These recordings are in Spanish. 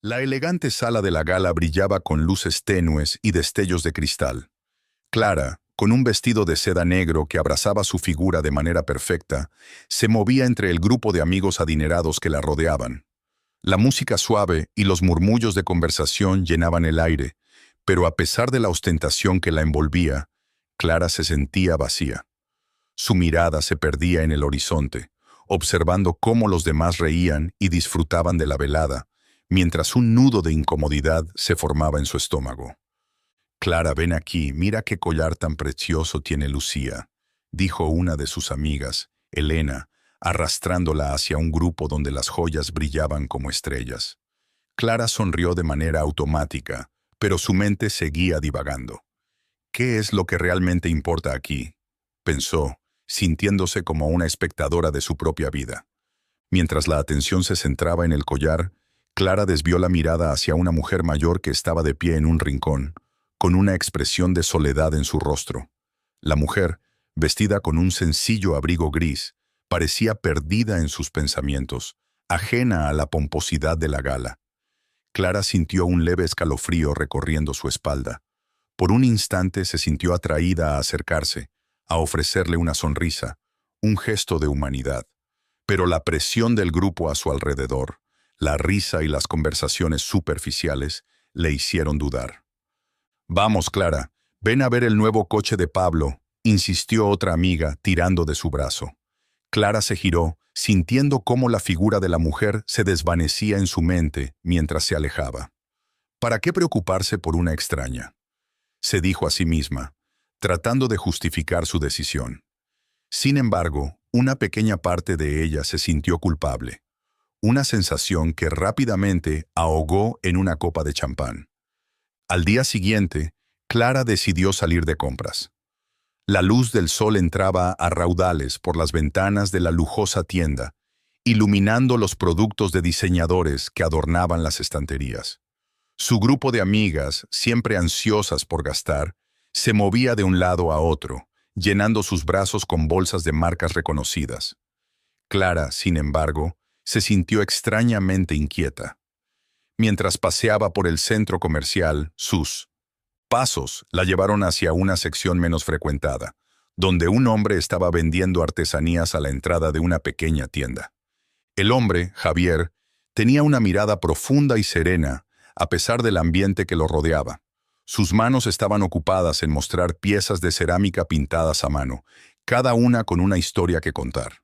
La elegante sala de la gala brillaba con luces tenues y destellos de cristal. Clara, con un vestido de seda negro que abrazaba su figura de manera perfecta, se movía entre el grupo de amigos adinerados que la rodeaban. La música suave y los murmullos de conversación llenaban el aire, pero a pesar de la ostentación que la envolvía, Clara se sentía vacía. Su mirada se perdía en el horizonte, observando cómo los demás reían y disfrutaban de la velada, mientras un nudo de incomodidad se formaba en su estómago. «Clara, ven aquí, mira qué collar tan precioso tiene Lucía», dijo una de sus amigas, Elena, arrastrándola hacia un grupo donde las joyas brillaban como estrellas. Clara sonrió de manera automática, pero su mente seguía divagando. «¿Qué es lo que realmente importa aquí?», pensó, sintiéndose como una espectadora de su propia vida. Mientras la atención se centraba en el collar, Clara desvió la mirada hacia una mujer mayor que estaba de pie en un rincón, con una expresión de soledad en su rostro. La mujer, vestida con un sencillo abrigo gris, parecía perdida en sus pensamientos, ajena a la pomposidad de la gala. Clara sintió un leve escalofrío recorriendo su espalda. Por un instante se sintió atraída a acercarse, a ofrecerle una sonrisa, un gesto de humanidad. Pero la presión del grupo a su alrededor, la risa y las conversaciones superficiales, le hicieron dudar. «Vamos, Clara, ven a ver el nuevo coche de Pablo», insistió otra amiga, tirando de su brazo. Clara se giró, sintiendo cómo la figura de la mujer se desvanecía en su mente mientras se alejaba. «¿Para qué preocuparse por una extraña?», se dijo a sí misma, tratando de justificar su decisión. Sin embargo, una pequeña parte de ella se sintió culpable, una sensación que rápidamente ahogó en una copa de champán. Al día siguiente, Clara decidió salir de compras. La luz del sol entraba a raudales por las ventanas de la lujosa tienda, iluminando los productos de diseñadores que adornaban las estanterías. Su grupo de amigas, siempre ansiosas por gastar, se movía de un lado a otro, llenando sus brazos con bolsas de marcas reconocidas. Clara, sin embargo, se sintió extrañamente inquieta. Mientras paseaba por el centro comercial, sus pasos la llevaron hacia una sección menos frecuentada, donde un hombre estaba vendiendo artesanías a la entrada de una pequeña tienda. El hombre, Javier, tenía una mirada profunda y serena, a pesar del ambiente que lo rodeaba. Sus manos estaban ocupadas en mostrar piezas de cerámica pintadas a mano, cada una con una historia que contar.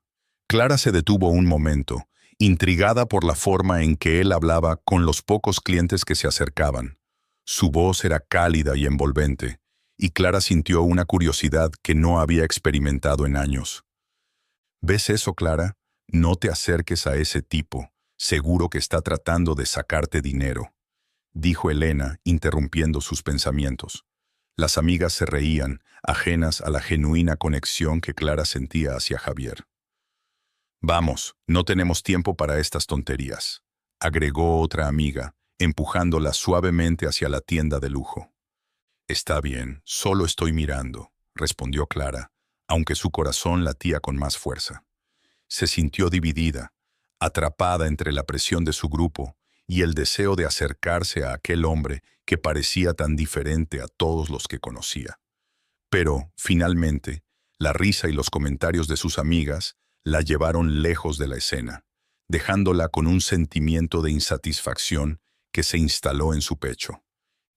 Clara se detuvo un momento, intrigada por la forma en que él hablaba con los pocos clientes que se acercaban. Su voz era cálida y envolvente, y Clara sintió una curiosidad que no había experimentado en años. «¿Ves eso, Clara? No te acerques a ese tipo. Seguro que está tratando de sacarte dinero», dijo Elena, interrumpiendo sus pensamientos. Las amigas se reían, ajenas a la genuina conexión que Clara sentía hacia Javier. «Vamos, no tenemos tiempo para estas tonterías», agregó otra amiga, empujándola suavemente hacia la tienda de lujo. «Está bien, solo estoy mirando», respondió Clara, aunque su corazón latía con más fuerza. Se sintió dividida, atrapada entre la presión de su grupo y el deseo de acercarse a aquel hombre que parecía tan diferente a todos los que conocía. Pero, finalmente, la risa y los comentarios de sus amigas la llevaron lejos de la escena, dejándola con un sentimiento de insatisfacción que se instaló en su pecho.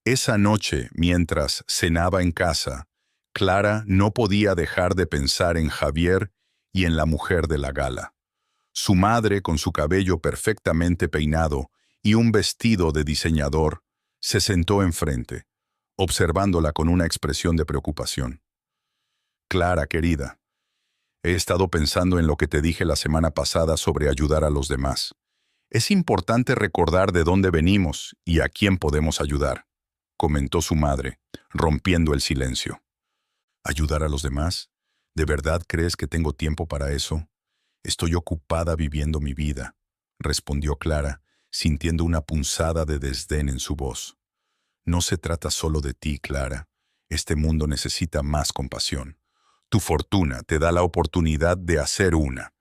Esa noche, mientras cenaba en casa, Clara no podía dejar de pensar en Javier y en la mujer de la gala. Su madre, con su cabello perfectamente peinado y un vestido de diseñador, se sentó enfrente, observándola con una expresión de preocupación. «Clara, querida, he estado pensando en lo que te dije la semana pasada sobre ayudar a los demás. Es importante recordar de dónde venimos y a quién podemos ayudar», comentó su madre, rompiendo el silencio. «¿Ayudar a los demás? ¿De verdad crees que tengo tiempo para eso? Estoy ocupada viviendo mi vida», respondió Clara, sintiendo una punzada de desdén en su voz. «No se trata solo de ti, Clara. Este mundo necesita más compasión. Tu fortuna te da la oportunidad de hacer una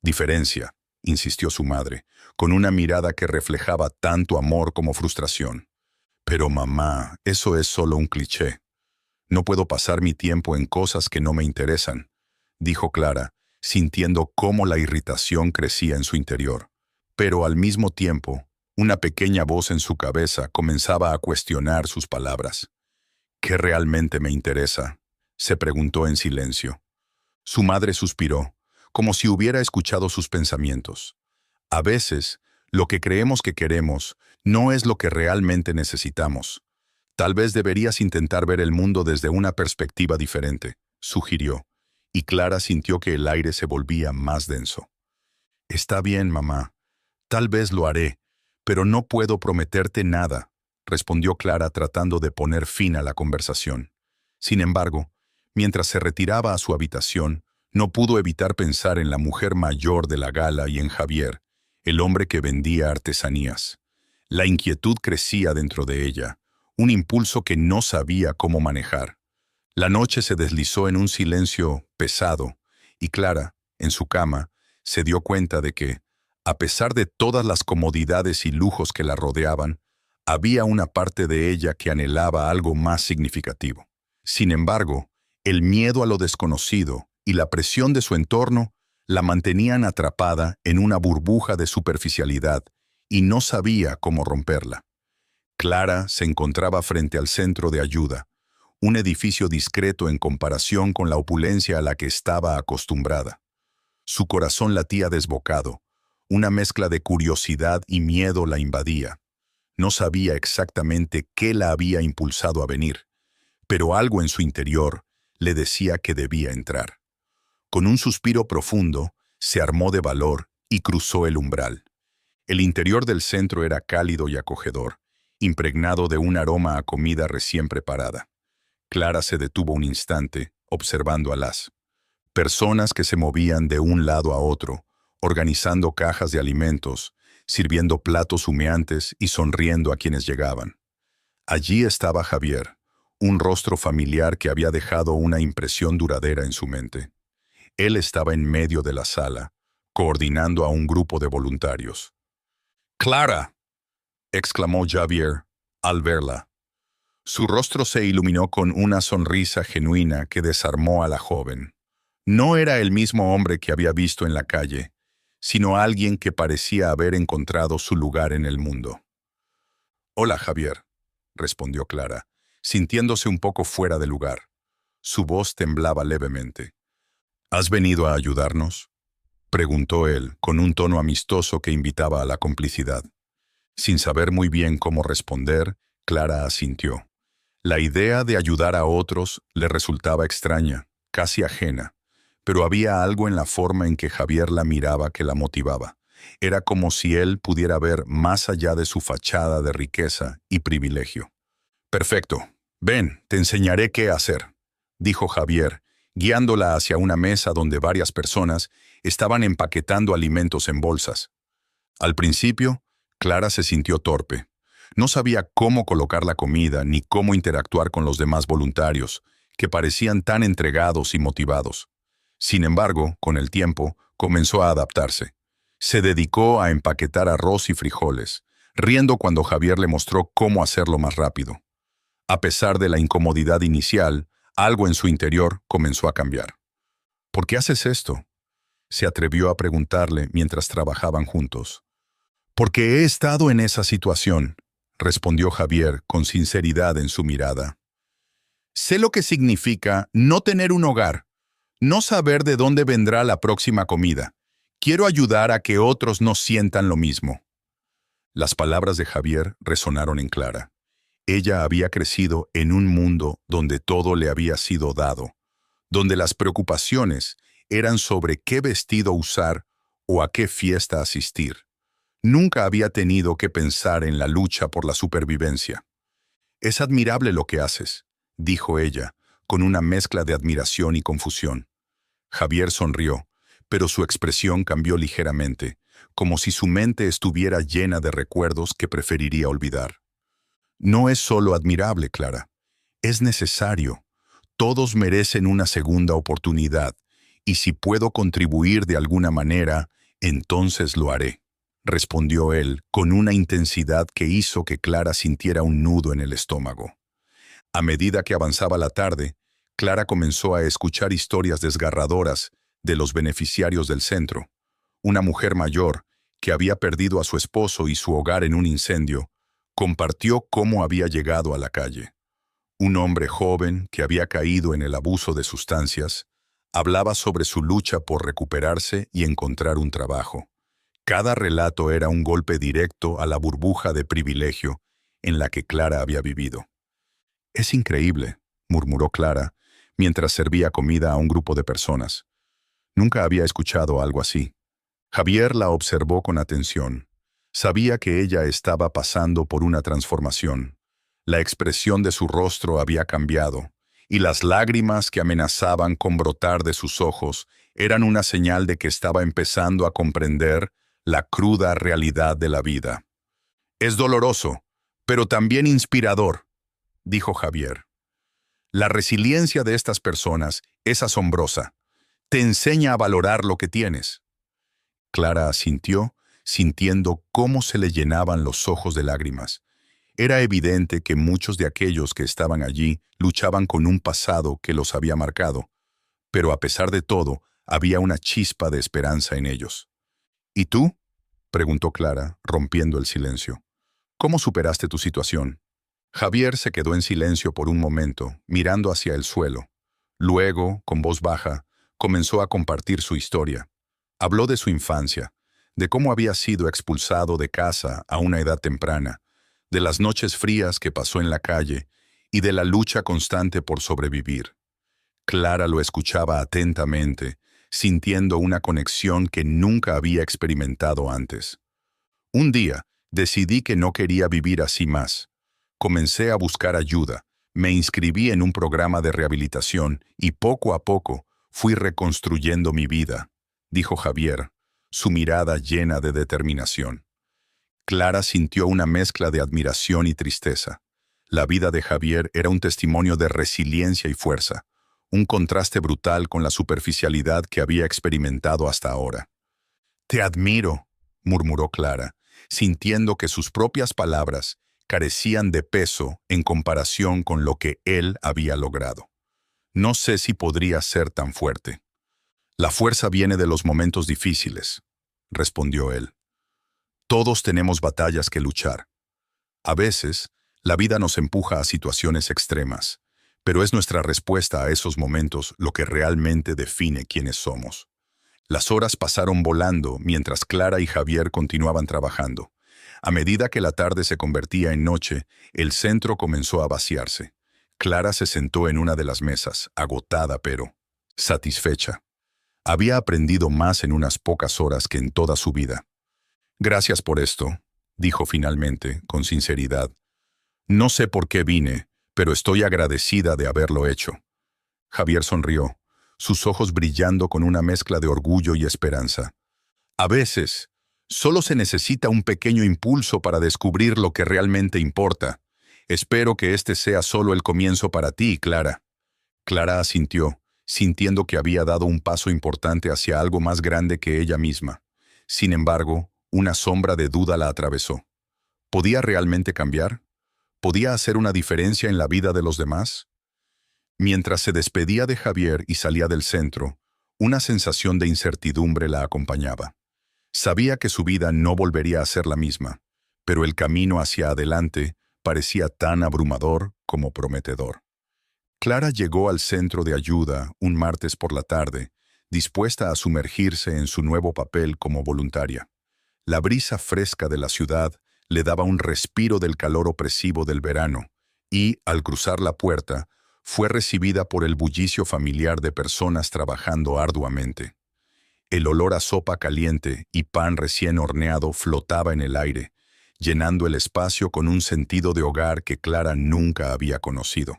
diferencia. insistió su madre, con una mirada que reflejaba tanto amor como frustración. Pero mamá, eso es solo un cliché. No puedo pasar mi tiempo en cosas que no me interesan, dijo Clara, sintiendo cómo la irritación crecía en su interior. Pero al mismo tiempo, una pequeña voz en su cabeza comenzaba a cuestionar sus palabras. ¿Qué realmente me interesa?, se preguntó en silencio. Su madre suspiró, como si hubiera escuchado sus pensamientos. A veces, lo que creemos que queremos no es lo que realmente necesitamos. Tal vez deberías intentar ver el mundo desde una perspectiva diferente, sugirió, y Clara sintió que el aire se volvía más denso. Está bien, mamá. Tal vez lo haré, pero no puedo prometerte nada, respondió Clara tratando de poner fin a la conversación. Sin embargo, mientras se retiraba a su habitación, no pudo evitar pensar en la mujer mayor de la gala y en Javier, el hombre que vendía artesanías. La inquietud crecía dentro de ella, un impulso que no sabía cómo manejar. La noche se deslizó en un silencio pesado, y Clara, en su cama, se dio cuenta de que, a pesar de todas las comodidades y lujos que la rodeaban, había una parte de ella que anhelaba algo más significativo. Sin embargo, el miedo a lo desconocido y la presión de su entorno la mantenían atrapada en una burbuja de superficialidad y no sabía cómo romperla. Clara se encontraba frente al centro de ayuda, un edificio discreto en comparación con la opulencia a la que estaba acostumbrada. Su corazón latía desbocado, una mezcla de curiosidad y miedo la invadía. No sabía exactamente qué la había impulsado a venir, pero algo en su interior le decía que debía entrar. Con un suspiro profundo, se armó de valor y cruzó el umbral. El interior del centro era cálido y acogedor, impregnado de un aroma a comida recién preparada. Clara se detuvo un instante, observando a las personas que se movían de un lado a otro, organizando cajas de alimentos, sirviendo platos humeantes y sonriendo a quienes llegaban. Allí estaba Javier, un rostro familiar que había dejado una impresión duradera en su mente. Él estaba en medio de la sala, coordinando a un grupo de voluntarios. «¡Clara!», exclamó Javier al verla. Su rostro se iluminó con una sonrisa genuina que desarmó a la joven. No era el mismo hombre que había visto en la calle, sino alguien que parecía haber encontrado su lugar en el mundo. «Hola, Javier», respondió Clara, sintiéndose un poco fuera de lugar. Su voz temblaba levemente. «¿Has venido a ayudarnos?», preguntó él, con un tono amistoso que invitaba a la complicidad. Sin saber muy bien cómo responder, Clara asintió. La idea de ayudar a otros le resultaba extraña, casi ajena, pero había algo en la forma en que Javier la miraba que la motivaba. Era como si él pudiera ver más allá de su fachada de riqueza y privilegio. «Perfecto. Ven, te enseñaré qué hacer», dijo Javier, guiándola hacia una mesa donde varias personas estaban empaquetando alimentos en bolsas. Al principio, Clara se sintió torpe. No sabía cómo colocar la comida ni cómo interactuar con los demás voluntarios, que parecían tan entregados y motivados. Sin embargo, con el tiempo, comenzó a adaptarse. Se dedicó a empaquetar arroz y frijoles, riendo cuando Javier le mostró cómo hacerlo más rápido. A pesar de la incomodidad inicial, algo en su interior comenzó a cambiar. «¿Por qué haces esto?», se atrevió a preguntarle mientras trabajaban juntos. «Porque he estado en esa situación», respondió Javier con sinceridad en su mirada. «Sé lo que significa no tener un hogar, no saber de dónde vendrá la próxima comida. Quiero ayudar a que otros no sientan lo mismo». Las palabras de Javier resonaron en Clara. Ella había crecido en un mundo donde todo le había sido dado, donde las preocupaciones eran sobre qué vestido usar o a qué fiesta asistir. Nunca había tenido que pensar en la lucha por la supervivencia. «Es admirable lo que haces», dijo ella, con una mezcla de admiración y confusión. Javier sonrió, pero su expresión cambió ligeramente, como si su mente estuviera llena de recuerdos que preferiría olvidar. «No es solo admirable, Clara. Es necesario. Todos merecen una segunda oportunidad, y si puedo contribuir de alguna manera, Entonces lo haré, respondió él con una intensidad que hizo que Clara sintiera un nudo en el estómago. A medida que avanzaba la tarde, Clara comenzó a escuchar historias desgarradoras de los beneficiarios del centro. Una mujer mayor, que había perdido a su esposo y su hogar en un incendio, compartió cómo había llegado a la calle. Un hombre joven, que había caído en el abuso de sustancias, hablaba sobre su lucha por recuperarse y encontrar un trabajo. Cada relato era un golpe directo a la burbuja de privilegio en la que Clara había vivido. «Es increíble», murmuró Clara, mientras servía comida a un grupo de personas. Nunca había escuchado algo así. Javier la observó con atención. Sabía que ella estaba pasando por una transformación. La expresión de su rostro había cambiado, y las lágrimas que amenazaban con brotar de sus ojos eran una señal de que estaba empezando a comprender la cruda realidad de la vida. «Es doloroso, pero también inspirador», dijo Javier. «La resiliencia de estas personas es asombrosa. Te enseña a valorar lo que tienes». Clara asintió, sintiendo cómo se le llenaban los ojos de lágrimas. Era evidente que muchos de aquellos que estaban allí luchaban con un pasado que los había marcado, pero a pesar de todo, había una chispa de esperanza en ellos. «¿Y tú?», preguntó Clara, rompiendo el silencio. «¿Cómo superaste tu situación?». Javier se quedó en silencio por un momento, mirando hacia el suelo. Luego, con voz baja, comenzó a compartir su historia. Habló de su infancia, de cómo había sido expulsado de casa a una edad temprana, de las noches frías que pasó en la calle y de la lucha constante por sobrevivir. Clara lo escuchaba atentamente, sintiendo una conexión que nunca había experimentado antes. «Un día, decidí que no quería vivir así más. Comencé a buscar ayuda, me inscribí en un programa de rehabilitación y poco a poco fui reconstruyendo mi vida», dijo Javier, su mirada llena de determinación. Clara sintió una mezcla de admiración y tristeza. La vida de Javier era un testimonio de resiliencia y fuerza, un contraste brutal con la superficialidad que había experimentado hasta ahora. «Te admiro», murmuró Clara, sintiendo que sus propias palabras carecían de peso en comparación con lo que él había logrado. «No sé si podría ser tan fuerte». «La fuerza viene de los momentos difíciles», respondió él. «Todos tenemos batallas que luchar. A veces, la vida nos empuja a situaciones extremas, pero es nuestra respuesta a esos momentos lo que realmente define quiénes somos». Las horas pasaron volando mientras Clara y Javier continuaban trabajando. A medida que la tarde se convertía en noche, el centro comenzó a vaciarse. Clara se sentó en una de las mesas, agotada pero satisfecha. Había aprendido más en unas pocas horas que en toda su vida. «Gracias por esto», dijo finalmente, con sinceridad. «No sé por qué vine, pero estoy agradecida de haberlo hecho». Javier sonrió, sus ojos brillando con una mezcla de orgullo y esperanza. «A veces, solo se necesita un pequeño impulso para descubrir lo que realmente importa. Espero que este sea solo el comienzo para ti, Clara». Clara asintió, sintiendo que había dado un paso importante hacia algo más grande que ella misma. Sin embargo, una sombra de duda la atravesó. ¿Podía realmente cambiar? ¿Podía hacer una diferencia en la vida de los demás? Mientras se despedía de Javier y salía del centro, una sensación de incertidumbre la acompañaba. Sabía que su vida no volvería a ser la misma, pero el camino hacia adelante parecía tan abrumador como prometedor. Clara llegó al centro de ayuda un martes por la tarde, dispuesta a sumergirse en su nuevo papel como voluntaria. La brisa fresca de la ciudad le daba un respiro del calor opresivo del verano y, al cruzar la puerta, fue recibida por el bullicio familiar de personas trabajando arduamente. El olor a sopa caliente y pan recién horneado flotaba en el aire, llenando el espacio con un sentido de hogar que Clara nunca había conocido.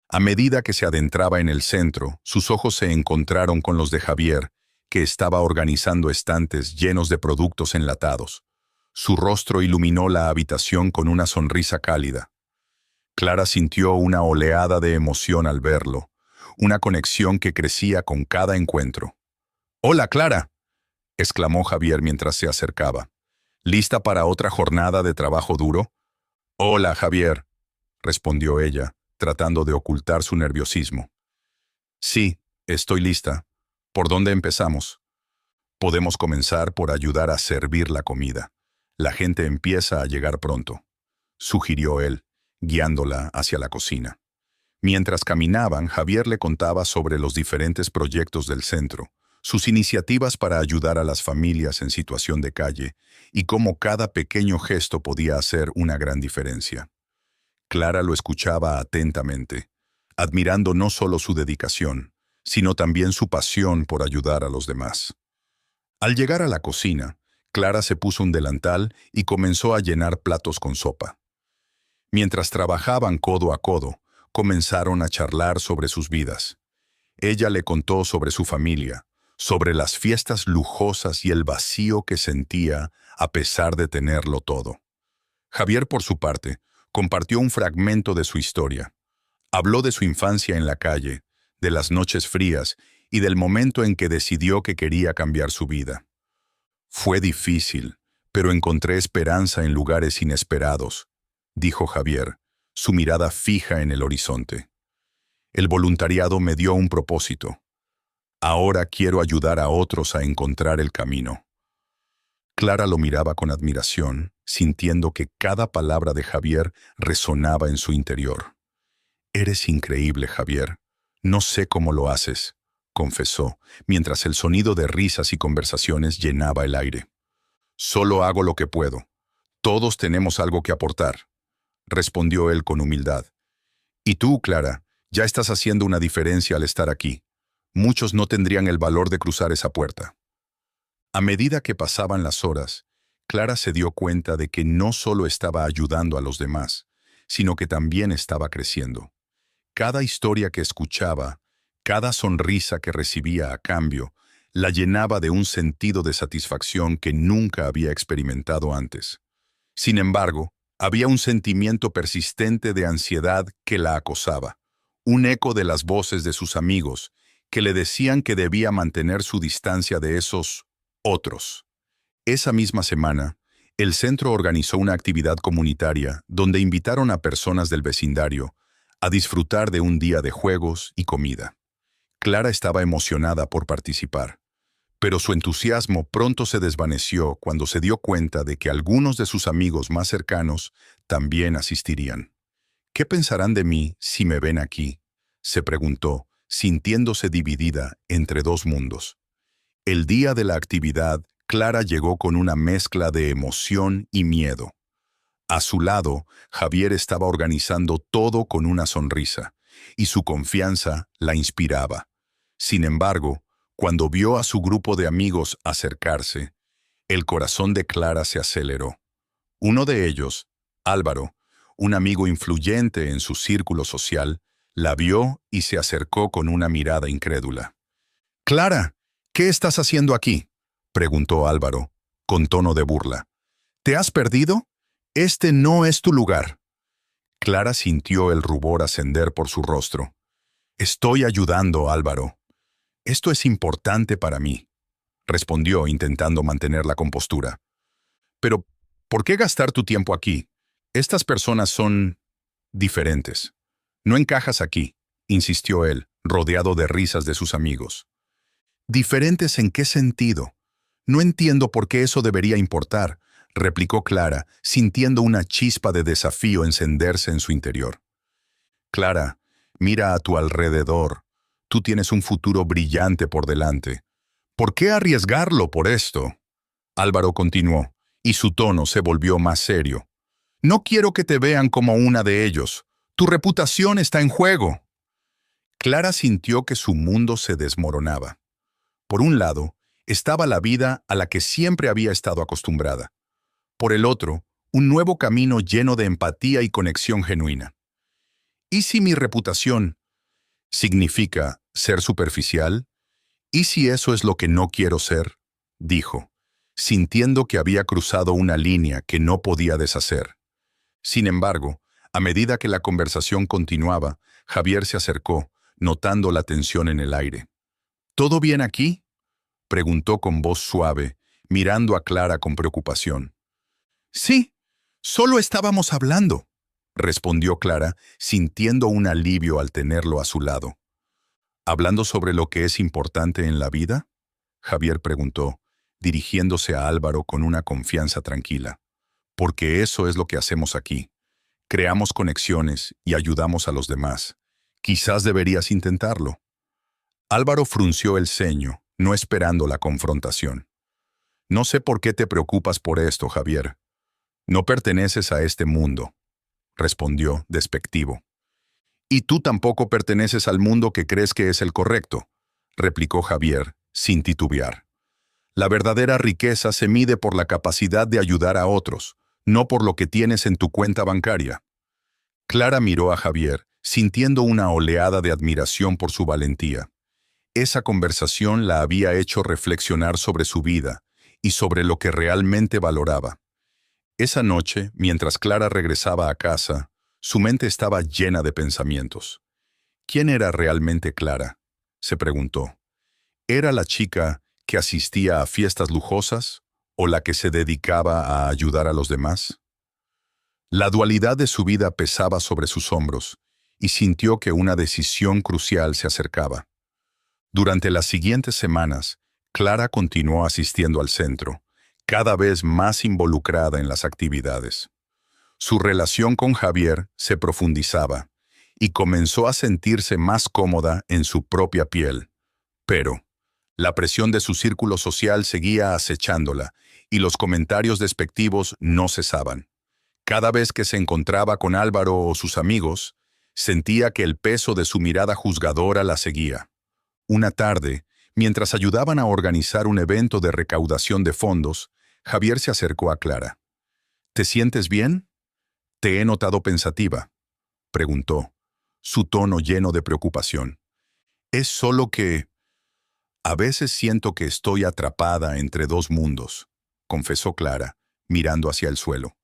A medida que se adentraba en el centro, sus ojos se encontraron con los de Javier, que estaba organizando estantes llenos de productos enlatados. Su rostro iluminó la habitación con una sonrisa cálida. Clara sintió una oleada de emoción al verlo, una conexión que crecía con cada encuentro. «Hola, Clara», exclamó Javier mientras se acercaba. ¿Lista para otra jornada de trabajo duro? Hola, Javier, respondió ella, tratando de ocultar su nerviosismo. Sí, estoy lista. ¿Por dónde empezamos? Podemos comenzar por ayudar a servir la comida. La gente empieza a llegar pronto, sugirió él, guiándola hacia la cocina. Mientras caminaban, Javier le contaba sobre los diferentes proyectos del centro, sus iniciativas para ayudar a las familias en situación de calle y cómo cada pequeño gesto podía hacer una gran diferencia. Clara lo escuchaba atentamente, admirando no solo su dedicación, sino también su pasión por ayudar a los demás. Al llegar a la cocina, Clara se puso un delantal y comenzó a llenar platos con sopa. Mientras trabajaban codo a codo, comenzaron a charlar sobre sus vidas. Ella le contó sobre su familia, sobre las fiestas lujosas y el vacío que sentía a pesar de tenerlo todo. Javier, por su parte, compartió un fragmento de su historia. Habló de su infancia en la calle, de las noches frías y del momento en que decidió que quería cambiar su vida. Fue difícil, pero encontré esperanza en lugares inesperados, dijo Javier, su mirada fija en el horizonte. El voluntariado me dio un propósito. Ahora quiero ayudar a otros a encontrar el camino. Clara lo miraba con admiración, sintiendo que cada palabra de Javier resonaba en su interior. «Eres increíble, Javier. No sé cómo lo haces», confesó, mientras el sonido de risas y conversaciones llenaba el aire. «Solo hago lo que puedo. Todos tenemos algo que aportar», respondió él con humildad. «Y tú, Clara, ya estás haciendo una diferencia al estar aquí. Muchos no tendrían el valor de cruzar esa puerta». A medida que pasaban las horas, Clara se dio cuenta de que no solo estaba ayudando a los demás, sino que también estaba creciendo. Cada historia que escuchaba, cada sonrisa que recibía a cambio, la llenaba de un sentido de satisfacción que nunca había experimentado antes. Sin embargo, había un sentimiento persistente de ansiedad que la acosaba, un eco de las voces de sus amigos, que le decían que debía mantener su distancia de esos otros. Esa misma semana, el centro organizó una actividad comunitaria donde invitaron a personas del vecindario a disfrutar de un día de juegos y comida. Clara estaba emocionada por participar, pero su entusiasmo pronto se desvaneció cuando se dio cuenta de que algunos de sus amigos más cercanos también asistirían. «¿Qué pensarán de mí si me ven aquí?», se preguntó, sintiéndose dividida entre dos mundos. El día de la actividad, Clara llegó con una mezcla de emoción y miedo. A su lado, Javier estaba organizando todo con una sonrisa, y su confianza la inspiraba. Sin embargo, cuando vio a su grupo de amigos acercarse, el corazón de Clara se aceleró. Uno de ellos, Álvaro, un amigo influyente en su círculo social, la vio y se acercó con una mirada incrédula. «Clara, ¿qué estás haciendo aquí?», preguntó Álvaro, con tono de burla. «¿Te has perdido? Este no es tu lugar». Clara sintió el rubor ascender por su rostro. «Estoy ayudando, Álvaro. Esto es importante para mí», respondió intentando mantener la compostura. «Pero, ¿por qué gastar tu tiempo aquí? Estas personas son diferentes. No encajas aquí», insistió él, rodeado de risas de sus amigos. «¿Diferentes en qué sentido? No entiendo por qué eso debería importar», replicó Clara, sintiendo una chispa de desafío encenderse en su interior. «Clara, mira a tu alrededor. Tú tienes un futuro brillante por delante. ¿Por qué arriesgarlo por esto?», Álvaro continuó, y su tono se volvió más serio. «No quiero que te vean como una de ellos. Tu reputación está en juego». Clara sintió que su mundo se desmoronaba. Por un lado, estaba la vida a la que siempre había estado acostumbrada. Por el otro, un nuevo camino lleno de empatía y conexión genuina. ¿Y si mi reputación significa ser superficial? ¿Y si eso es lo que no quiero ser?, dijo, sintiendo que había cruzado una línea que no podía deshacer. Sin embargo, a medida que la conversación continuaba, Javier se acercó, notando la tensión en el aire. «¿Todo bien aquí?», Preguntó con voz suave, mirando a Clara con preocupación. Sí, solo estábamos hablando, respondió Clara, sintiendo un alivio al tenerlo a su lado. ¿Hablando sobre lo que es importante en la vida? Javier preguntó, dirigiéndose a Álvaro con una confianza tranquila. Porque eso es lo que hacemos aquí. Creamos conexiones y ayudamos a los demás. Quizás deberías intentarlo. Álvaro frunció el ceño, no esperando la confrontación. No sé por qué te preocupas por esto, Javier. No perteneces a este mundo, respondió, despectivo. Y tú tampoco perteneces al mundo que crees que es el correcto, replicó Javier, sin titubear. La verdadera riqueza se mide por la capacidad de ayudar a otros, no por lo que tienes en tu cuenta bancaria. Clara miró a Javier, sintiendo una oleada de admiración por su valentía. Esa conversación la había hecho reflexionar sobre su vida y sobre lo que realmente valoraba. Esa noche, mientras Clara regresaba a casa, su mente estaba llena de pensamientos. ¿Quién era realmente Clara?, se preguntó. ¿Era la chica que asistía a fiestas lujosas o la que se dedicaba a ayudar a los demás? La dualidad de su vida pesaba sobre sus hombros y sintió que una decisión crucial se acercaba. Durante las siguientes semanas, Clara continuó asistiendo al centro, cada vez más involucrada en las actividades. Su relación con Javier se profundizaba y comenzó a sentirse más cómoda en su propia piel. Pero la presión de su círculo social seguía acechándola y los comentarios despectivos no cesaban. Cada vez que se encontraba con Álvaro o sus amigos, sentía que el peso de su mirada juzgadora la seguía. Una tarde, mientras ayudaban a organizar un evento de recaudación de fondos, Javier se acercó a Clara. ¿Te sientes bien? Te he notado pensativa, preguntó, su tono lleno de preocupación. Es solo que... A veces siento que estoy atrapada entre dos mundos, confesó Clara, mirando hacia el suelo.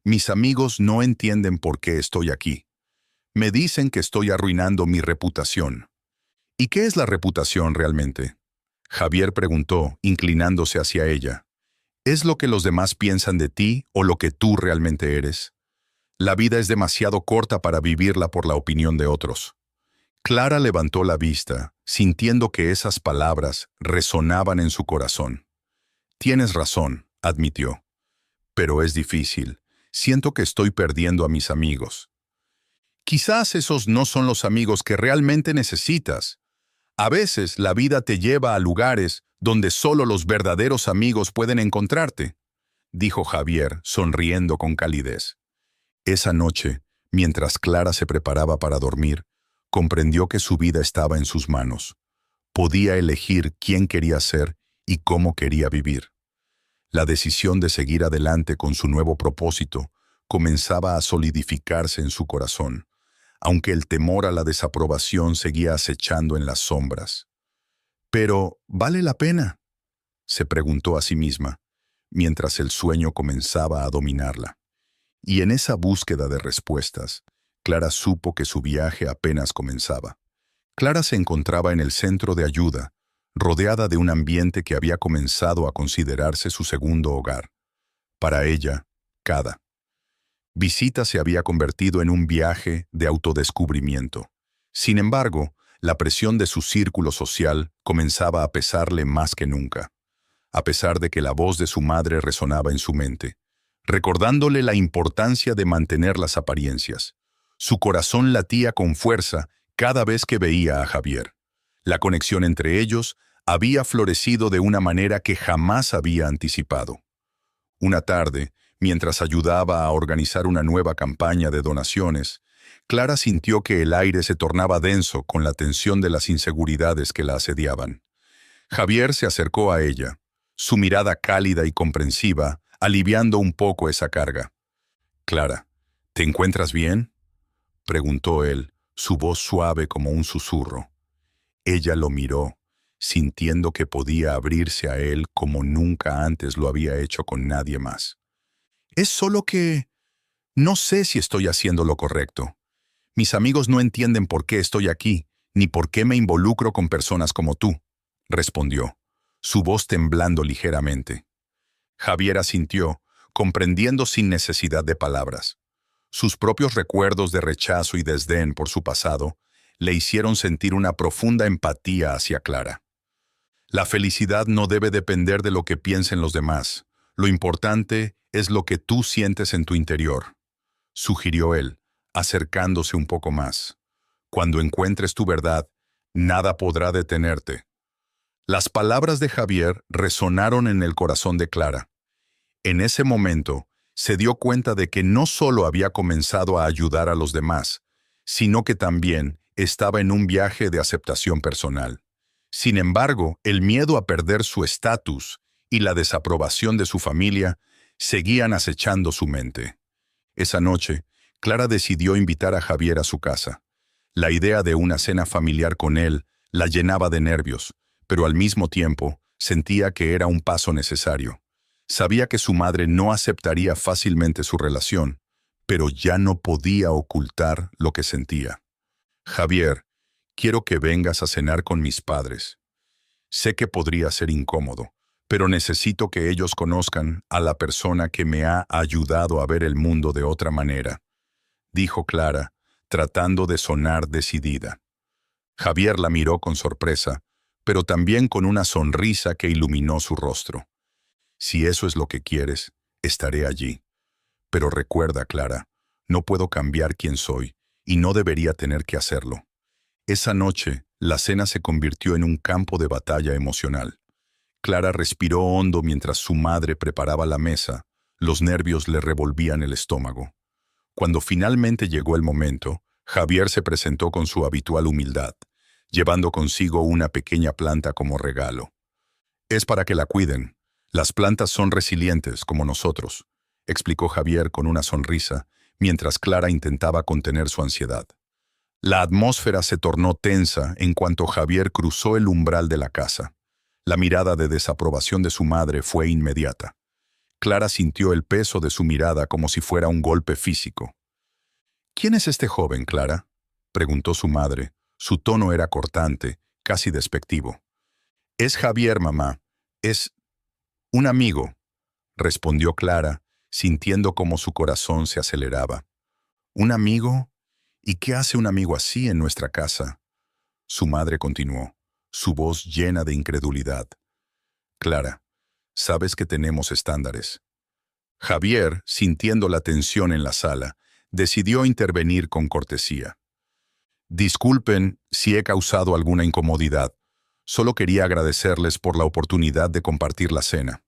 Mis amigos no entienden por qué estoy aquí. Me dicen que estoy arruinando mi reputación. ¿Y qué es la reputación realmente?, Javier preguntó, inclinándose hacia ella. ¿Es lo que los demás piensan de ti o lo que tú realmente eres? La vida es demasiado corta para vivirla por la opinión de otros. Clara levantó la vista, sintiendo que esas palabras resonaban en su corazón. Tienes razón, admitió. Pero es difícil. Siento que estoy perdiendo a mis amigos. Quizás esos no son los amigos que realmente necesitas. A veces la vida te lleva a lugares donde solo los verdaderos amigos pueden encontrarte, dijo Javier, sonriendo con calidez. Esa noche, mientras Clara se preparaba para dormir, comprendió que su vida estaba en sus manos. Podía elegir quién quería ser y cómo quería vivir. La decisión de seguir adelante con su nuevo propósito comenzaba a solidificarse en su corazón, aunque el temor a la desaprobación seguía acechando en las sombras. «¿Pero vale la pena?», se preguntó a sí misma, mientras el sueño comenzaba a dominarla. Y en esa búsqueda de respuestas, Clara supo que su viaje apenas comenzaba. Clara se encontraba en el centro de ayuda, rodeada de un ambiente que había comenzado a considerarse su segundo hogar. Para ella, cada visita se había convertido en un viaje de autodescubrimiento. Sin embargo, la presión de su círculo social comenzaba a pesarle más que nunca, a pesar de que la voz de su madre resonaba en su mente, recordándole la importancia de mantener las apariencias. Su corazón latía con fuerza cada vez que veía a Javier. La conexión entre ellos había florecido de una manera que jamás había anticipado. Una tarde, mientras ayudaba a organizar una nueva campaña de donaciones, Clara sintió que el aire se tornaba denso con la tensión de las inseguridades que la asediaban. Javier se acercó a ella, su mirada cálida y comprensiva, aliviando un poco esa carga. «Clara, ¿te encuentras bien?», preguntó él, su voz suave como un susurro. Ella lo miró, sintiendo que podía abrirse a él como nunca antes lo había hecho con nadie más. «Es solo que no sé si estoy haciendo lo correcto. Mis amigos no entienden por qué estoy aquí, ni por qué me involucro con personas como tú», respondió, su voz temblando ligeramente. Javier asintió, comprendiendo sin necesidad de palabras. Sus propios recuerdos de rechazo y desdén por su pasado le hicieron sentir una profunda empatía hacia Clara. La felicidad no debe depender de lo que piensen los demás. Lo importante es lo que tú sientes en tu interior, sugirió él, acercándose un poco más. Cuando encuentres tu verdad, nada podrá detenerte. Las palabras de Javier resonaron en el corazón de Clara. En ese momento, se dio cuenta de que no solo había comenzado a ayudar a los demás, sino que también estaba en un viaje de aceptación personal. Sin embargo, el miedo a perder su estatus y la desaprobación de su familia seguían acechando su mente. Esa noche, Clara decidió invitar a Javier a su casa. La idea de una cena familiar con él la llenaba de nervios, pero al mismo tiempo sentía que era un paso necesario. Sabía que su madre no aceptaría fácilmente su relación, pero ya no podía ocultar lo que sentía. Javier, quiero que vengas a cenar con mis padres. Sé que podría ser incómodo, pero necesito que ellos conozcan a la persona que me ha ayudado a ver el mundo de otra manera, dijo Clara, tratando de sonar decidida. Javier la miró con sorpresa, pero también con una sonrisa que iluminó su rostro. Si eso es lo que quieres, estaré allí. Pero recuerda, Clara, no puedo cambiar quién soy y no debería tener que hacerlo. Esa noche, la cena se convirtió en un campo de batalla emocional. Clara respiró hondo mientras su madre preparaba la mesa. Los nervios le revolvían el estómago. Cuando finalmente llegó el momento, Javier se presentó con su habitual humildad, llevando consigo una pequeña planta como regalo. Es para que la cuiden. Las plantas son resilientes como nosotros, explicó Javier con una sonrisa, mientras Clara intentaba contener su ansiedad. La atmósfera se tornó tensa en cuanto Javier cruzó el umbral de la casa. La mirada de desaprobación de su madre fue inmediata. Clara sintió el peso de su mirada como si fuera un golpe físico. ¿Quién es este joven, Clara?, preguntó su madre. Su tono era cortante, casi despectivo. Es Javier, mamá. Es un amigo, respondió Clara, sintiendo como su corazón se aceleraba. ¿Un amigo? ¿Y qué hace un amigo así en nuestra casa? Su madre continuó, su voz llena de incredulidad. Clara, sabes que tenemos estándares. Javier, sintiendo la tensión en la sala, decidió intervenir con cortesía. Disculpen si he causado alguna incomodidad. Solo quería agradecerles por la oportunidad de compartir la cena,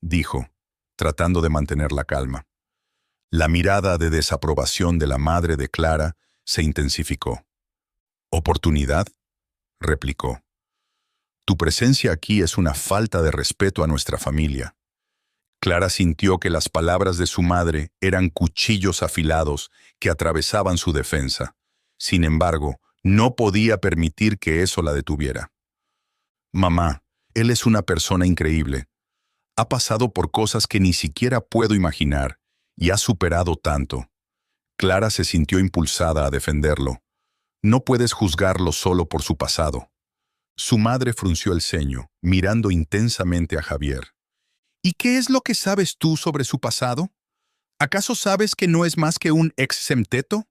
dijo, tratando de mantener la calma. La mirada de desaprobación de la madre de Clara se intensificó. ¿Oportunidad?, replicó. Tu presencia aquí es una falta de respeto a nuestra familia. Clara sintió que las palabras de su madre eran cuchillos afilados que atravesaban su defensa. Sin embargo, no podía permitir que eso la detuviera. Mamá, él es una persona increíble. Ha pasado por cosas que ni siquiera puedo imaginar y ha superado tanto. Clara se sintió impulsada a defenderlo. No puedes juzgarlo solo por su pasado. Su madre frunció el ceño, mirando intensamente a Javier. ¿Y qué es lo que sabes tú sobre su pasado? ¿Acaso sabes que no es más que un ex semteto?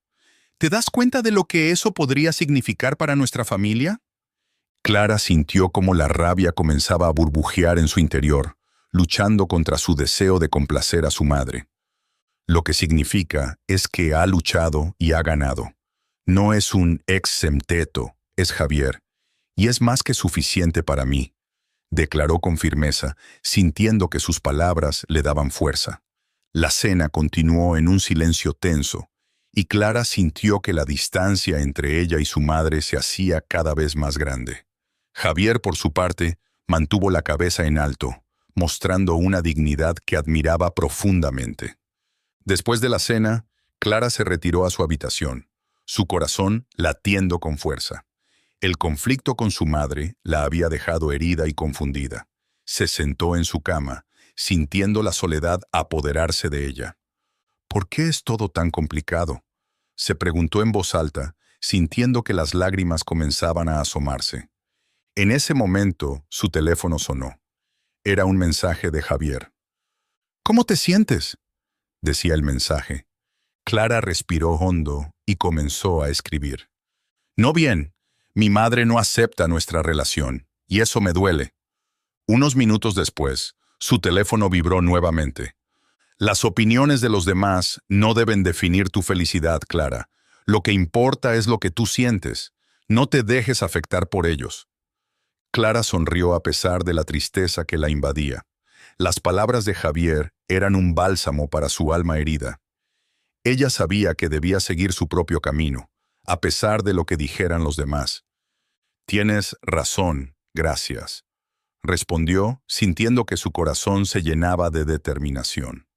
¿Te das cuenta de lo que eso podría significar para nuestra familia? Clara sintió cómo la rabia comenzaba a burbujear en su interior, luchando contra su deseo de complacer a su madre. Lo que significa es que ha luchado y ha ganado. No es un ex semteto, es Javier, y es más que suficiente para mí, declaró con firmeza, sintiendo que sus palabras le daban fuerza. La cena continuó en un silencio tenso, y Clara sintió que la distancia entre ella y su madre se hacía cada vez más grande. Javier, por su parte, mantuvo la cabeza en alto, mostrando una dignidad que admiraba profundamente. Después de la cena, Clara se retiró a su habitación, su corazón latiendo con fuerza. El conflicto con su madre la había dejado herida y confundida. Se sentó en su cama, sintiendo la soledad apoderarse de ella. ¿Por qué es todo tan complicado?, se preguntó en voz alta, sintiendo que las lágrimas comenzaban a asomarse. En ese momento, su teléfono sonó. Era un mensaje de Javier. ¿Cómo te sientes?, decía el mensaje. Clara respiró hondo y comenzó a escribir. No bien, mi madre no acepta nuestra relación, y eso me duele. Unos minutos después, su teléfono vibró nuevamente. Las opiniones de los demás no deben definir tu felicidad, Clara. Lo que importa es lo que tú sientes. No te dejes afectar por ellos. Clara sonrió a pesar de la tristeza que la invadía. Las palabras de Javier eran un bálsamo para su alma herida. Ella sabía que debía seguir su propio camino, a pesar de lo que dijeran los demás. Tienes razón, gracias, respondió, sintiendo que su corazón se llenaba de determinación.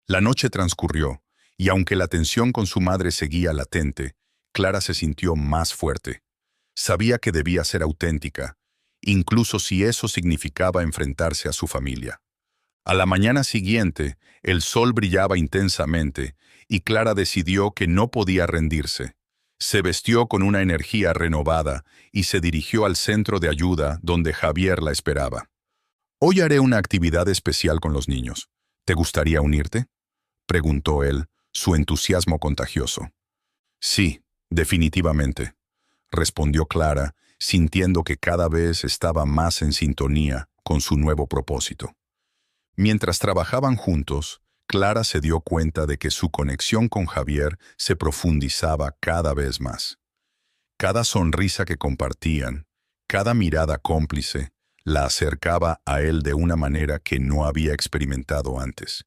La noche transcurrió, y aunque la tensión con su madre seguía latente, Clara se sintió más fuerte. Sabía que debía ser auténtica, incluso si eso significaba enfrentarse a su familia. A la mañana siguiente, el sol brillaba intensamente, y Clara decidió que no podía rendirse. Se vestió con una energía renovada y se dirigió al centro de ayuda donde Javier la esperaba. Hoy haré una actividad especial con los niños. ¿Te gustaría unirte?, preguntó él, su entusiasmo contagioso. Sí, definitivamente, respondió Clara, sintiendo que cada vez estaba más en sintonía con su nuevo propósito. Mientras trabajaban juntos, Clara se dio cuenta de que su conexión con Javier se profundizaba cada vez más. Cada sonrisa que compartían, cada mirada cómplice, la acercaba a él de una manera que no había experimentado antes.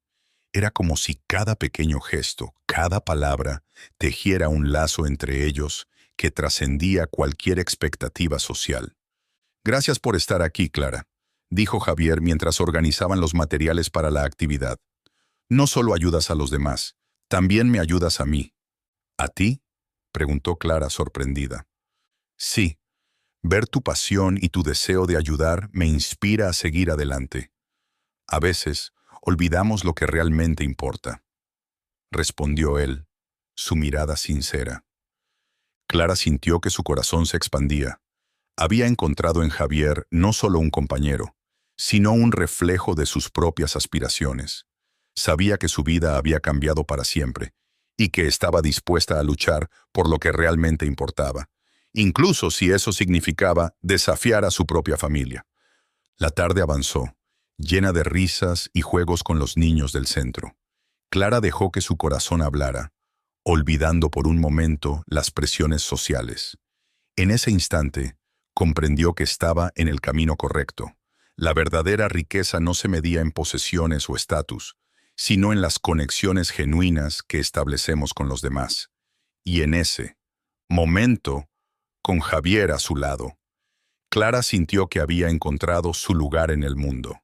Era como si cada pequeño gesto, cada palabra, tejiera un lazo entre ellos que trascendía cualquier expectativa social. Gracias por estar aquí, Clara, dijo Javier mientras organizaban los materiales para la actividad. No solo ayudas a los demás, también me ayudas a mí. ¿A ti?, preguntó Clara sorprendida. Sí, ver tu pasión y tu deseo de ayudar me inspira a seguir adelante. A veces, olvidamos lo que realmente importa, respondió él, su mirada sincera. Clara sintió que su corazón se expandía. Había encontrado en Javier no solo un compañero, sino un reflejo de sus propias aspiraciones. Sabía que su vida había cambiado para siempre y que estaba dispuesta a luchar por lo que realmente importaba, incluso si eso significaba desafiar a su propia familia. La tarde avanzó, llena de risas y juegos con los niños del centro. Clara dejó que su corazón hablara, olvidando por un momento las presiones sociales. En ese instante, comprendió que estaba en el camino correcto. La verdadera riqueza no se medía en posesiones o estatus, sino en las conexiones genuinas que establecemos con los demás. Y en ese momento, con Javier a su lado, Clara sintió que había encontrado su lugar en el mundo.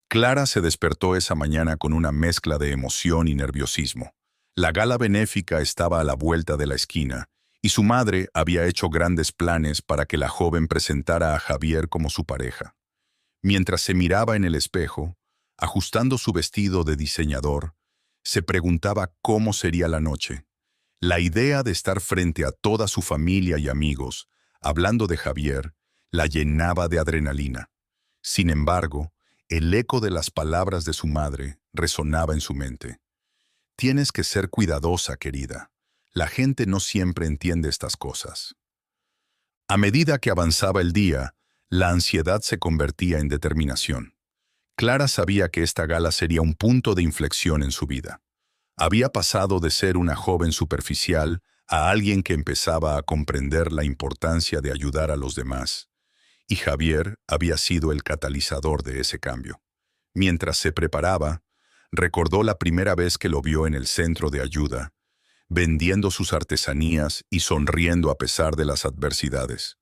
Clara se despertó esa mañana con una mezcla de emoción y nerviosismo. La gala benéfica estaba a la vuelta de la esquina, y su madre había hecho grandes planes para que la joven presentara a Javier como su pareja. Mientras se miraba en el espejo, ajustando su vestido de diseñador, se preguntaba cómo sería la noche. La idea de estar frente a toda su familia y amigos, hablando de Javier, la llenaba de adrenalina. Sin embargo, el eco de las palabras de su madre resonaba en su mente. Tienes que ser cuidadosa, querida. La gente no siempre entiende estas cosas. A medida que avanzaba el día, la ansiedad se convertía en determinación. Clara sabía que esta gala sería un punto de inflexión en su vida. Había pasado de ser una joven superficial a alguien que empezaba a comprender la importancia de ayudar a los demás. Y Javier había sido el catalizador de ese cambio. Mientras se preparaba, recordó la primera vez que lo vio en el centro de ayuda, vendiendo sus artesanías y sonriendo a pesar de las adversidades.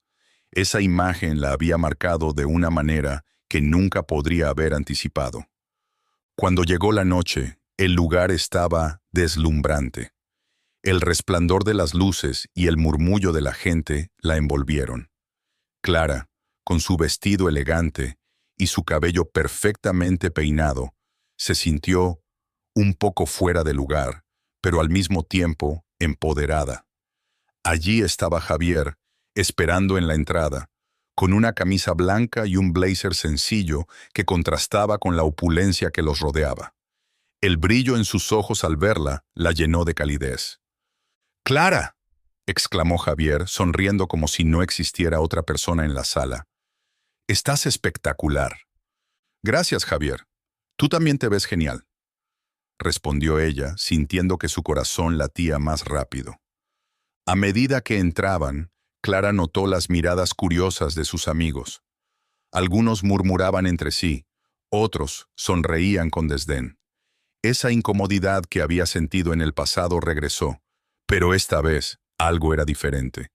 Esa imagen la había marcado de una manera que nunca podría haber anticipado. Cuando llegó la noche, el lugar estaba deslumbrante. El resplandor de las luces y el murmullo de la gente la envolvieron. Clara, con su vestido elegante y su cabello perfectamente peinado, se sintió un poco fuera de lugar, pero al mismo tiempo empoderada. Allí estaba Javier, esperando en la entrada, con una camisa blanca y un blazer sencillo que contrastaba con la opulencia que los rodeaba. El brillo en sus ojos al verla la llenó de calidez. ¡Clara!, exclamó Javier, sonriendo como si no existiera otra persona en la sala. «Estás espectacular». «Gracias, Javier. Tú también te ves genial», respondió ella, sintiendo que su corazón latía más rápido. A medida que entraban, Clara notó las miradas curiosas de sus amigos. Algunos murmuraban entre sí, otros sonreían con desdén. Esa incomodidad que había sentido en el pasado regresó, pero esta vez algo era diferente.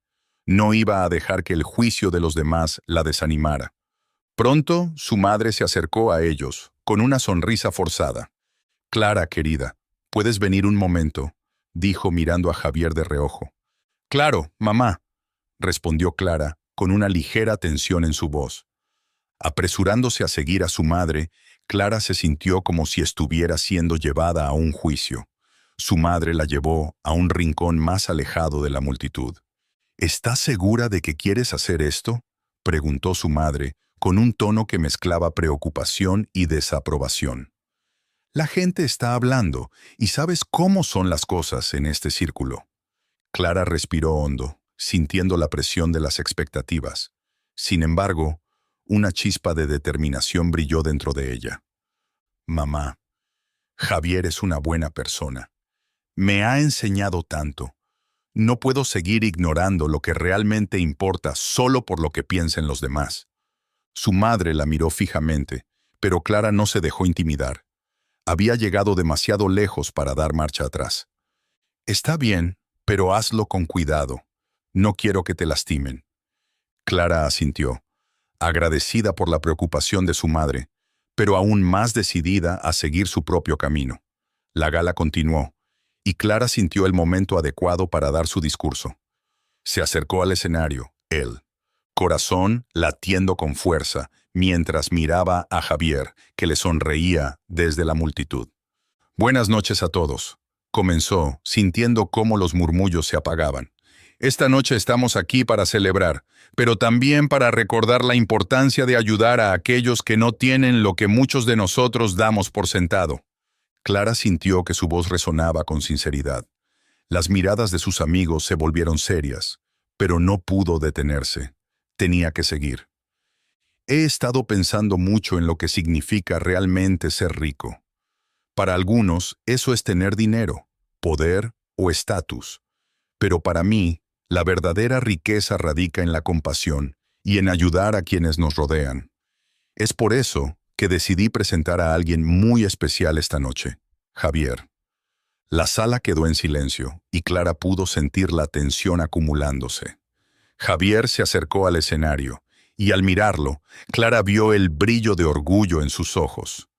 No iba a dejar que el juicio de los demás la desanimara. Pronto, su madre se acercó a ellos, con una sonrisa forzada. «Clara, querida, ¿puedes venir un momento?», dijo mirando a Javier de reojo. «Claro, mamá», respondió Clara, con una ligera tensión en su voz. Apresurándose a seguir a su madre, Clara se sintió como si estuviera siendo llevada a un juicio. Su madre la llevó a un rincón más alejado de la multitud. «¿Estás segura de que quieres hacer esto?», preguntó su madre, con un tono que mezclaba preocupación y desaprobación. «La gente está hablando, y sabes cómo son las cosas en este círculo». Clara respiró hondo, sintiendo la presión de las expectativas. Sin embargo, una chispa de determinación brilló dentro de ella. «Mamá, Javier es una buena persona. Me ha enseñado tanto. No puedo seguir ignorando lo que realmente importa solo por lo que piensen los demás». Su madre la miró fijamente, pero Clara no se dejó intimidar. Había llegado demasiado lejos para dar marcha atrás. «Está bien, pero hazlo con cuidado. No quiero que te lastimen». Clara asintió, agradecida por la preocupación de su madre, pero aún más decidida a seguir su propio camino. La gala continuó, y Clara sintió el momento adecuado para dar su discurso. Se acercó al escenario, él, corazón latiendo con fuerza, mientras miraba a Javier, que le sonreía desde la multitud. «Buenas noches a todos», comenzó, sintiendo cómo los murmullos se apagaban. «Esta noche estamos aquí para celebrar, pero también para recordar la importancia de ayudar a aquellos que no tienen lo que muchos de nosotros damos por sentado». Clara sintió que su voz resonaba con sinceridad. Las miradas de sus amigos se volvieron serias, pero no pudo detenerse. Tenía que seguir. «He estado pensando mucho en lo que significa realmente ser rico. Para algunos, eso es tener dinero, poder o estatus. Pero para mí, la verdadera riqueza radica en la compasión y en ayudar a quienes nos rodean. Es por eso que decidí presentar a alguien muy especial esta noche, Javier». La sala quedó en silencio y Clara pudo sentir la tensión acumulándose. Javier se acercó al escenario y al mirarlo, Clara vio el brillo de orgullo en sus ojos.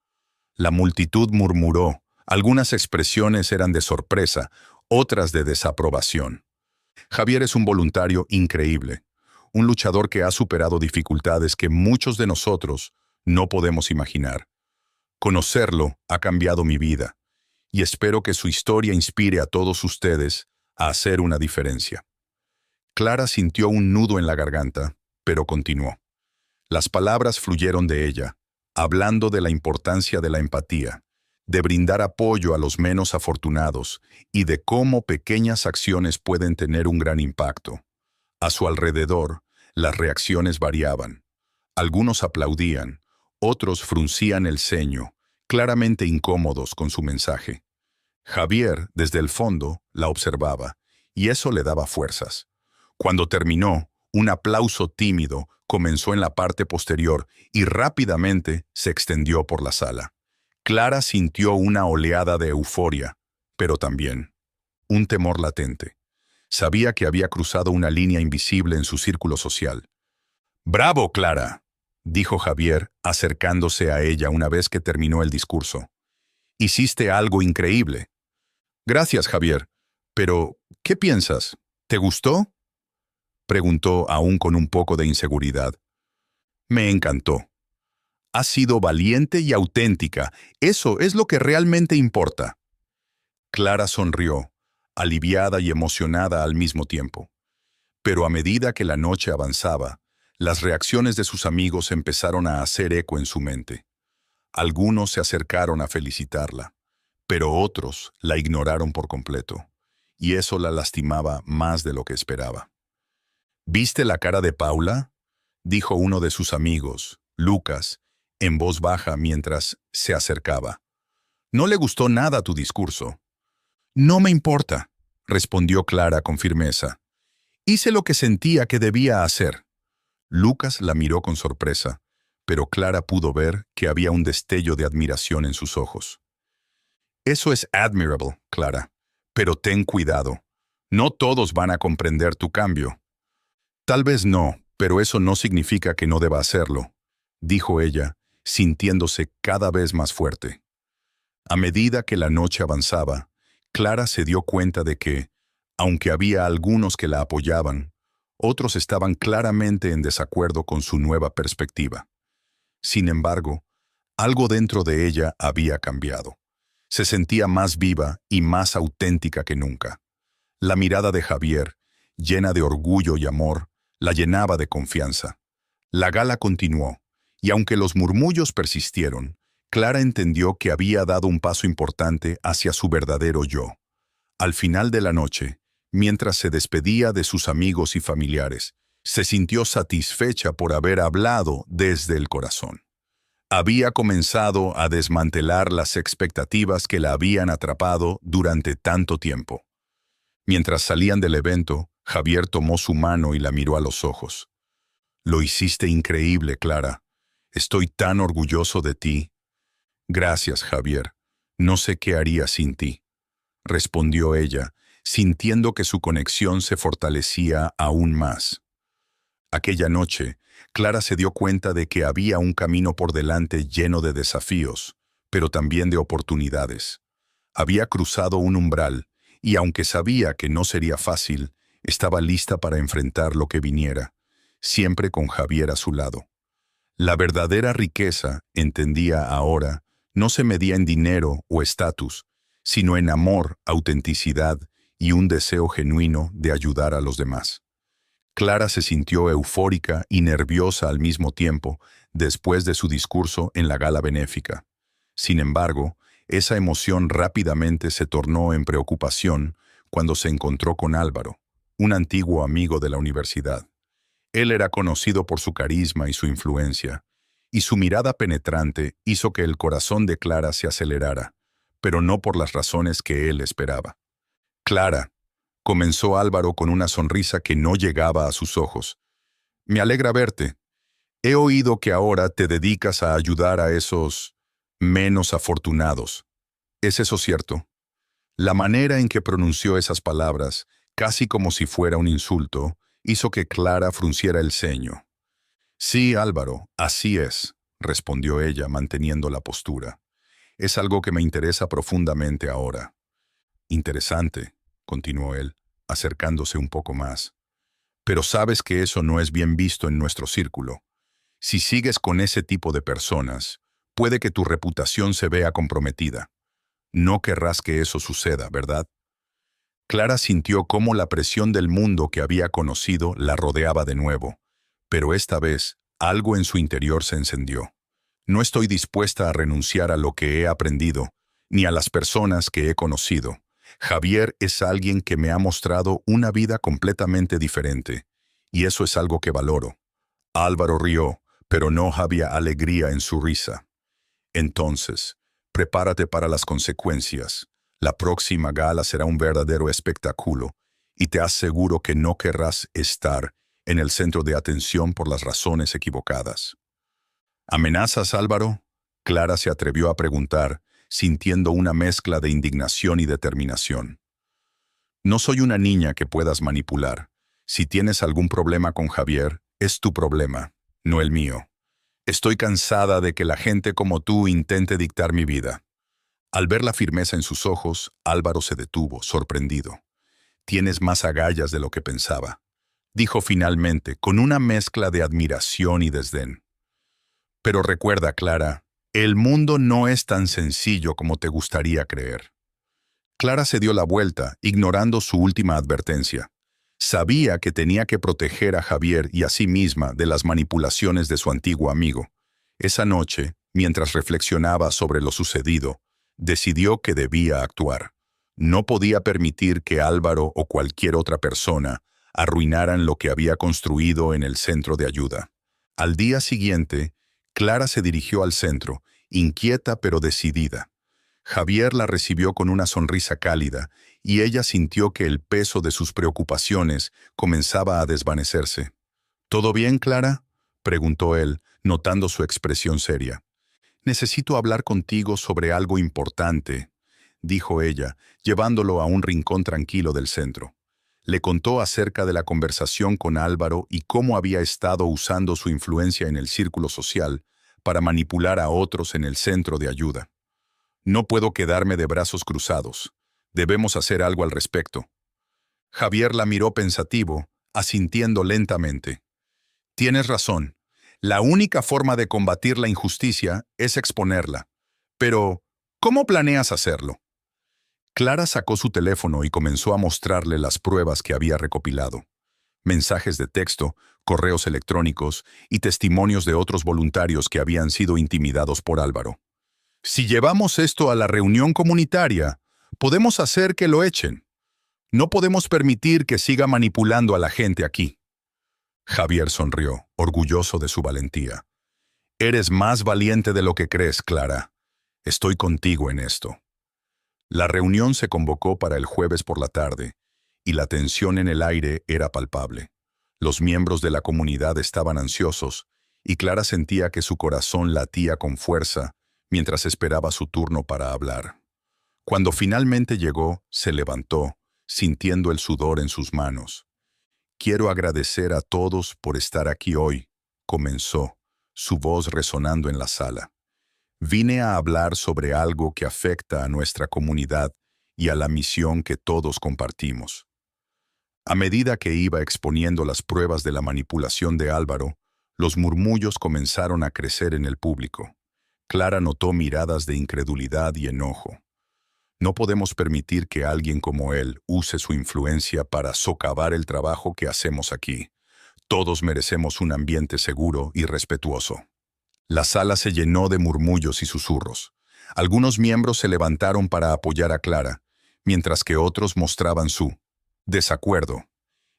La multitud murmuró, algunas expresiones eran de sorpresa, otras de desaprobación. Javier es un voluntario increíble, un luchador que ha superado dificultades que muchos de nosotros no podemos imaginar. Conocerlo ha cambiado mi vida, y espero que su historia inspire a todos ustedes a hacer una diferencia. Clara sintió un nudo en la garganta, pero continuó. Las palabras fluyeron de ella, hablando de la importancia de la empatía, de brindar apoyo a los menos afortunados y de cómo pequeñas acciones pueden tener un gran impacto. A su alrededor, las reacciones variaban. Algunos aplaudían, otros fruncían el ceño, claramente incómodos con su mensaje. Javier, desde el fondo, la observaba, y eso le daba fuerzas. Cuando terminó, un aplauso tímido comenzó en la parte posterior y rápidamente se extendió por la sala. Clara sintió una oleada de euforia, pero también un temor latente. Sabía que había cruzado una línea invisible en su círculo social. «¡Bravo, Clara!», dijo Javier, acercándose a ella una vez que terminó el discurso. «Hiciste algo increíble». «Gracias, Javier. Pero, ¿qué piensas? ¿Te gustó?», preguntó aún con un poco de inseguridad. «Me encantó. Has sido valiente y auténtica. Eso es lo que realmente importa». Clara sonrió, aliviada y emocionada al mismo tiempo. Pero a medida que la noche avanzaba, Las reacciones de sus amigos empezaron a hacer eco en su mente. Algunos se acercaron a felicitarla, pero otros la ignoraron por completo, y eso la lastimaba más de lo que esperaba. ¿Viste la cara de Paula?, dijo uno de sus amigos, Lucas, en voz baja mientras se acercaba. No le gustó nada tu discurso. No me importa, respondió Clara con firmeza. Hice lo que sentía que debía hacer. Lucas la miró con sorpresa, pero Clara pudo ver que había un destello de admiración en sus ojos. Eso es admirable, Clara, pero ten cuidado. No todos van a comprender tu cambio. Tal vez no, pero eso no significa que no deba hacerlo, dijo ella, sintiéndose cada vez más fuerte. A medida que la noche avanzaba, Clara se dio cuenta de que, aunque había algunos que la apoyaban, otros estaban claramente en desacuerdo con su nueva perspectiva. Sin embargo, algo dentro de ella había cambiado. Se sentía más viva y más auténtica que nunca. La mirada de Javier, llena de orgullo y amor, la llenaba de confianza. La gala continuó, y aunque los murmullos persistieron, Clara entendió que había dado un paso importante hacia su verdadero yo. Al final de la noche, mientras se despedía de sus amigos y familiares, se sintió satisfecha por haber hablado desde el corazón. Había comenzado a desmantelar las expectativas que la habían atrapado durante tanto tiempo. Mientras salían del evento, Javier tomó su mano y la miró a los ojos. Lo hiciste increíble, Clara. Estoy tan orgulloso de ti. Gracias, Javier. No sé qué haría sin ti, respondió ella, sintiendo que su conexión se fortalecía aún más. Aquella noche, Clara se dio cuenta de que había un camino por delante lleno de desafíos, pero también de oportunidades. Había cruzado un umbral, y aunque sabía que no sería fácil, estaba lista para enfrentar lo que viniera, siempre con Javier a su lado. La verdadera riqueza, entendía ahora, no se medía en dinero o estatus, sino en amor, autenticidad y un deseo genuino de ayudar a los demás. Clara se sintió eufórica y nerviosa al mismo tiempo después de su discurso en la gala benéfica. Sin embargo, esa emoción rápidamente se tornó en preocupación cuando se encontró con Álvaro, un antiguo amigo de la universidad. Él era conocido por su carisma y su influencia, y su mirada penetrante hizo que el corazón de Clara se acelerara, pero no por las razones que él esperaba. Clara, comenzó Álvaro con una sonrisa que no llegaba a sus ojos. Me alegra verte. He oído que ahora te dedicas a ayudar a esos menos afortunados. ¿Es eso cierto? La manera en que pronunció esas palabras, casi como si fuera un insulto, hizo que Clara frunciera el ceño. Sí, Álvaro, así es, respondió ella manteniendo la postura. Es algo que me interesa profundamente ahora. Interesante, continuó él, acercándose un poco más. Pero sabes que eso no es bien visto en nuestro círculo. Si sigues con ese tipo de personas, puede que tu reputación se vea comprometida. No querrás que eso suceda, ¿verdad? Clara sintió cómo la presión del mundo que había conocido la rodeaba de nuevo, pero esta vez algo en su interior se encendió. No estoy dispuesta a renunciar a lo que he aprendido, ni a las personas que he conocido. Javier es alguien que me ha mostrado una vida completamente diferente, y eso es algo que valoro. Álvaro rió, pero no había alegría en su risa. Entonces, prepárate para las consecuencias. La próxima gala será un verdadero espectáculo, y te aseguro que no querrás estar en el centro de atención por las razones equivocadas. ¿Amenazas, Álvaro? Clara se atrevió a preguntar, sintiendo una mezcla de indignación y determinación. No soy una niña que puedas manipular. Si tienes algún problema con Javier, es tu problema, no el mío. Estoy cansada de que la gente como tú intente dictar mi vida. Al ver la firmeza en sus ojos, Álvaro se detuvo, sorprendido. Tienes más agallas de lo que pensaba, dijo finalmente, con una mezcla de admiración y desdén. Pero recuerda, Clara, el mundo no es tan sencillo como te gustaría creer. Clara se dio la vuelta, ignorando su última advertencia. Sabía que tenía que proteger a Javier y a sí misma de las manipulaciones de su antiguo amigo. Esa noche, mientras reflexionaba sobre lo sucedido, decidió que debía actuar. No podía permitir que Álvaro o cualquier otra persona arruinaran lo que había construido en el centro de ayuda. Al día siguiente, Clara se dirigió al centro, inquieta pero decidida. Javier la recibió con una sonrisa cálida y ella sintió que el peso de sus preocupaciones comenzaba a desvanecerse. ¿Todo bien, Clara?, preguntó él, notando su expresión seria. Necesito hablar contigo sobre algo importante, dijo ella, llevándolo a un rincón tranquilo del centro. Le contó acerca de la conversación con Álvaro y cómo había estado usando su influencia en el círculo social para manipular a otros en el centro de ayuda. No puedo quedarme de brazos cruzados. Debemos hacer algo al respecto. Javier la miró pensativo, asintiendo lentamente. Tienes razón. La única forma de combatir la injusticia es exponerla. Pero, ¿cómo planeas hacerlo? Clara sacó su teléfono y comenzó a mostrarle las pruebas que había recopilado. Mensajes de texto, correos electrónicos y testimonios de otros voluntarios que habían sido intimidados por Álvaro. Si llevamos esto a la reunión comunitaria, podemos hacer que lo echen. No podemos permitir que siga manipulando a la gente aquí. Javier sonrió, orgulloso de su valentía. Eres más valiente de lo que crees, Clara. Estoy contigo en esto. La reunión se convocó para el jueves por la tarde, y la tensión en el aire era palpable. Los miembros de la comunidad estaban ansiosos, y Clara sentía que su corazón latía con fuerza mientras esperaba su turno para hablar. Cuando finalmente llegó, se levantó, sintiendo el sudor en sus manos. Quiero agradecer a todos por estar aquí hoy, comenzó, su voz resonando en la sala. Vine a hablar sobre algo que afecta a nuestra comunidad y a la misión que todos compartimos. A medida que iba exponiendo las pruebas de la manipulación de Álvaro, los murmullos comenzaron a crecer en el público. Clara notó miradas de incredulidad y enojo. No podemos permitir que alguien como él use su influencia para socavar el trabajo que hacemos aquí. Todos merecemos un ambiente seguro y respetuoso. La sala se llenó de murmullos y susurros. Algunos miembros se levantaron para apoyar a Clara, mientras que otros mostraban su desacuerdo.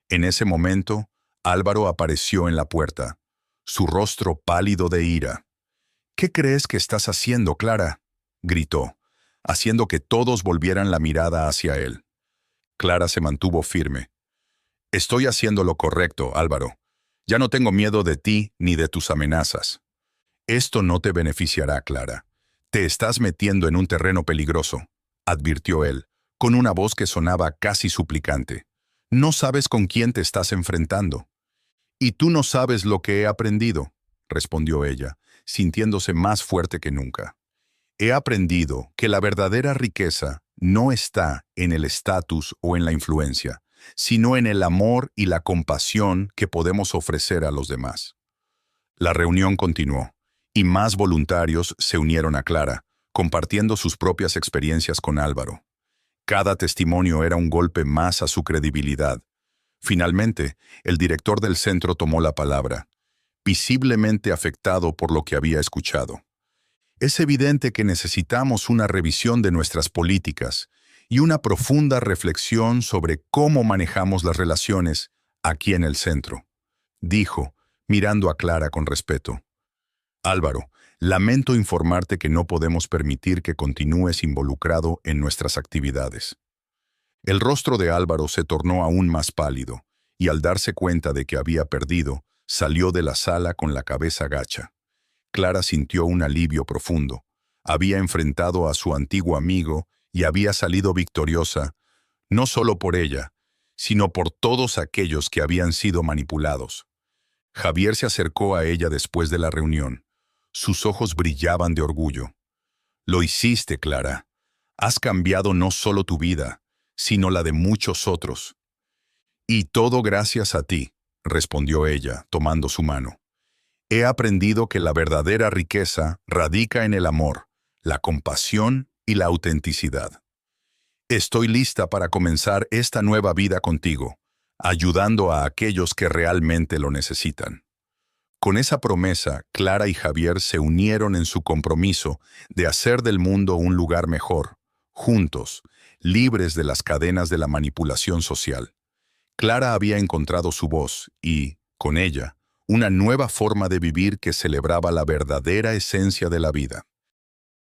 En ese momento, Álvaro apareció en la puerta, su rostro pálido de ira. ¿Qué crees que estás haciendo, Clara?, gritó, haciendo que todos volvieran la mirada hacia él. Clara se mantuvo firme. Estoy haciendo lo correcto, Álvaro. Ya no tengo miedo de ti ni de tus amenazas. Esto no te beneficiará, Clara. Te estás metiendo en un terreno peligroso, advirtió él, con una voz que sonaba casi suplicante. No sabes con quién te estás enfrentando. Y tú no sabes lo que he aprendido, respondió ella, sintiéndose más fuerte que nunca. He aprendido que la verdadera riqueza no está en el estatus o en la influencia, sino en el amor y la compasión que podemos ofrecer a los demás. La reunión continuó, y más voluntarios se unieron a Clara, compartiendo sus propias experiencias con Álvaro. Cada testimonio era un golpe más a su credibilidad. Finalmente, el director del centro tomó la palabra, visiblemente afectado por lo que había escuchado. Es evidente que necesitamos una revisión de nuestras políticas y una profunda reflexión sobre cómo manejamos las relaciones aquí en el centro, dijo, mirando a Clara con respeto. Álvaro, lamento informarte que no podemos permitir que continúes involucrado en nuestras actividades. El rostro de Álvaro se tornó aún más pálido, y al darse cuenta de que había perdido, salió de la sala con la cabeza gacha. Clara sintió un alivio profundo. Había enfrentado a su antiguo amigo y había salido victoriosa, no solo por ella, sino por todos aquellos que habían sido manipulados. Javier se acercó a ella después de la reunión. Sus ojos brillaban de orgullo. Lo hiciste, Clara. Has cambiado no solo tu vida, sino la de muchos otros. Y todo gracias a ti, respondió ella, tomando su mano. He aprendido que la verdadera riqueza radica en el amor, la compasión y la autenticidad. Estoy lista para comenzar esta nueva vida contigo, ayudando a aquellos que realmente lo necesitan. Con esa promesa, Clara y Javier se unieron en su compromiso de hacer del mundo un lugar mejor, juntos, libres de las cadenas de la manipulación social. Clara había encontrado su voz y, con ella, una nueva forma de vivir que celebraba la verdadera esencia de la vida.